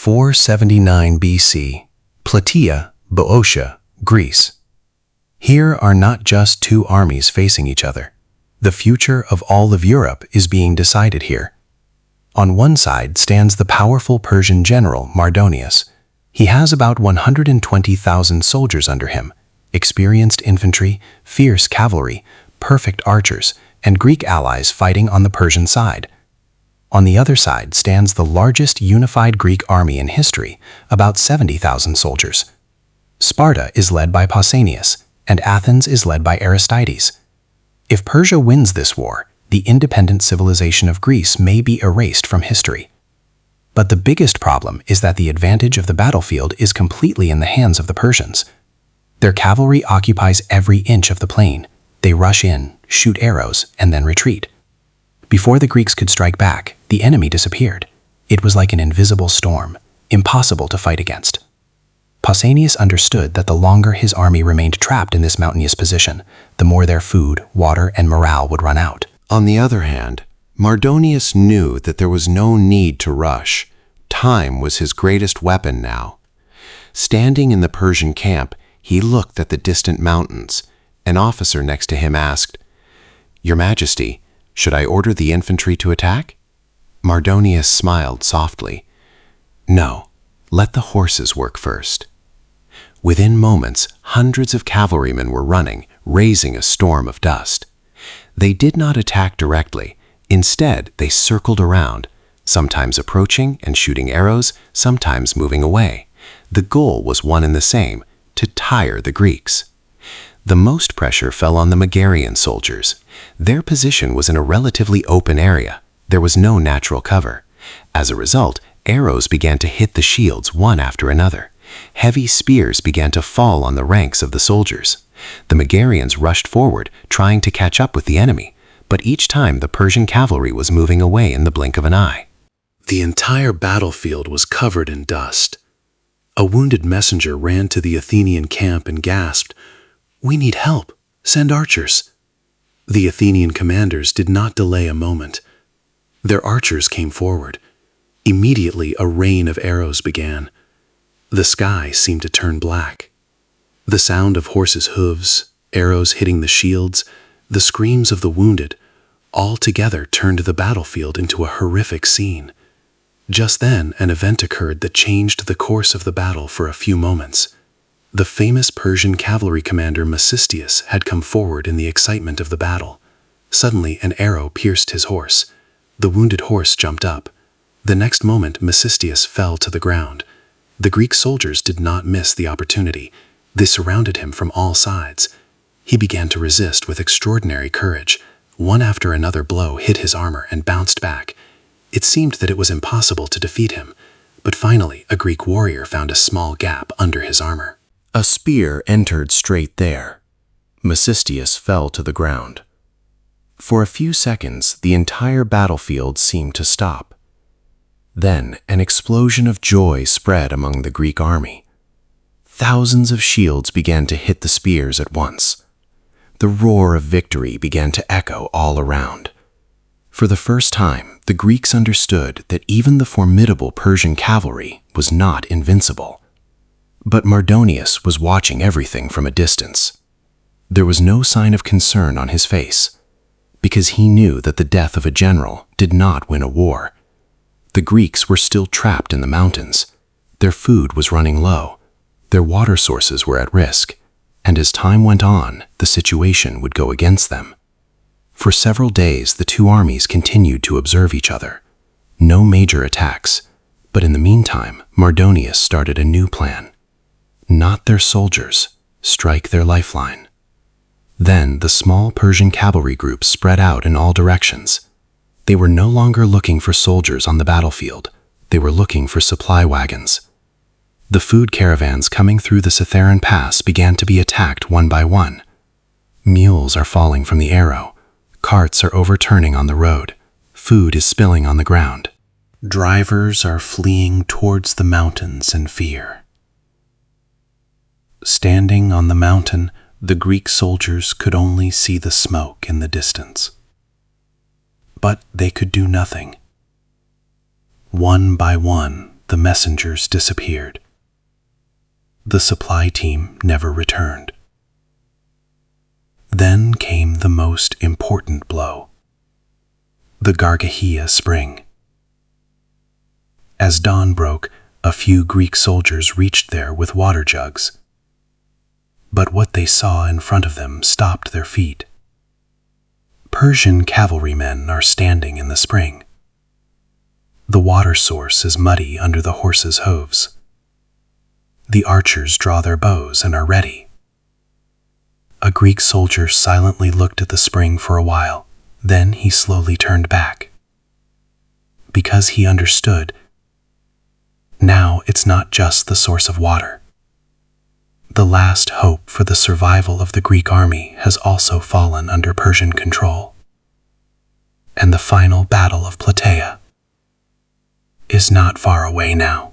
479 BC, Plataea, Boeotia, Greece. Here are not just two armies facing each other. The future of all of Europe is being decided here. On one side stands the powerful Persian general Mardonius. He has about 120,000 soldiers under him, experienced infantry, fierce cavalry, perfect archers, and Greek allies fighting on the Persian side. On the other side stands the largest unified Greek army in history, about 70,000 soldiers. Sparta is led by Pausanias, and Athens is led by Aristides. If Persia wins this war, the independent civilization of Greece may be erased from history. But the biggest problem is that the advantage of the battlefield is completely in the hands of the Persians. Their cavalry occupies every inch of the plain. They rush in, shoot arrows, and then retreat. Before the Greeks could strike back, the enemy disappeared. It was like an invisible storm, impossible to fight against. Pausanias understood that the longer his army remained trapped in this mountainous position, the more their food, water, and morale would run out. On the other hand, Mardonius knew that there was no need to rush. Time was his greatest weapon now. Standing in the Persian camp, he looked at the distant mountains. An officer next to him asked, "Your Majesty, should I order the infantry to attack?" Mardonius smiled softly. "No, let the horses work first." Within moments, hundreds of cavalrymen were running, raising a storm of dust. They did not attack directly. Instead, they circled around, sometimes approaching and shooting arrows, sometimes moving away. The goal was one and the same, to tire the Greeks. The most pressure fell on the Megarian soldiers. Their position was in a relatively open area. There was no natural cover. As a result, arrows began to hit the shields one after another. Heavy spears began to fall on the ranks of the soldiers. The Megarians rushed forward, trying to catch up with the enemy, but each time the Persian cavalry was moving away in the blink of an eye. The entire battlefield was covered in dust. A wounded messenger ran to the Athenian camp and gasped, "We need help. Send archers." The Athenian commanders did not delay a moment. Their archers came forward. Immediately, a rain of arrows began. The sky seemed to turn black. The sound of horses' hooves, arrows hitting the shields, the screams of the wounded, all together turned the battlefield into a horrific scene. Just then, an event occurred that changed the course of the battle for a few moments. The famous Persian cavalry commander Mecistius had come forward in the excitement of the battle. Suddenly, an arrow pierced his horse. The wounded horse jumped up. The next moment, Mecistius fell to the ground. The Greek soldiers did not miss the opportunity. They surrounded him from all sides. He began to resist with extraordinary courage. One after another blow hit his armor and bounced back. It seemed that it was impossible to defeat him, but finally a Greek warrior found a small gap under his armor. A spear entered straight there. Mecistius fell to the ground. For a few seconds, the entire battlefield seemed to stop. Then, an explosion of joy spread among the Greek army. Thousands of shields began to hit the spears at once. The roar of victory began to echo all around. For the first time, the Greeks understood that even the formidable Persian cavalry was not invincible. But Mardonius was watching everything from a distance. There was no sign of concern on his face, because he knew that the death of a general did not win a war. The Greeks were still trapped in the mountains. Their food was running low. Their water sources were at risk, and as time went on, the situation would go against them. For several days, the two armies continued to observe each other. No major attacks, but in the meantime, Mardonius started a new plan. Not their soldiers, strike their lifeline. Then the small Persian cavalry groups spread out in all directions. They were no longer looking for soldiers on the battlefield. They were looking for supply wagons. The food caravans coming through the Cithaeron Pass began to be attacked one by one. Mules are falling from the arrow. Carts are overturning on the road. Food is spilling on the ground. Drivers are fleeing towards the mountains in fear. Standing on the mountain, the Greek soldiers could only see the smoke in the distance. But they could do nothing. One by one, the messengers disappeared. The supply team never returned. Then came the most important blow: the Gargahia Spring. As dawn broke, a few Greek soldiers reached there with water jugs. But what they saw in front of them stopped their feet. Persian cavalrymen are standing in the spring. The water source is muddy under the horses' hooves. The archers draw their bows and are ready. A Greek soldier silently looked at the spring for a while, then he slowly turned back. Because he understood, now it's not just the source of water. The last hope for the survival of the Greek army has also fallen under Persian control. And the final Battle of Plataea is not far away now.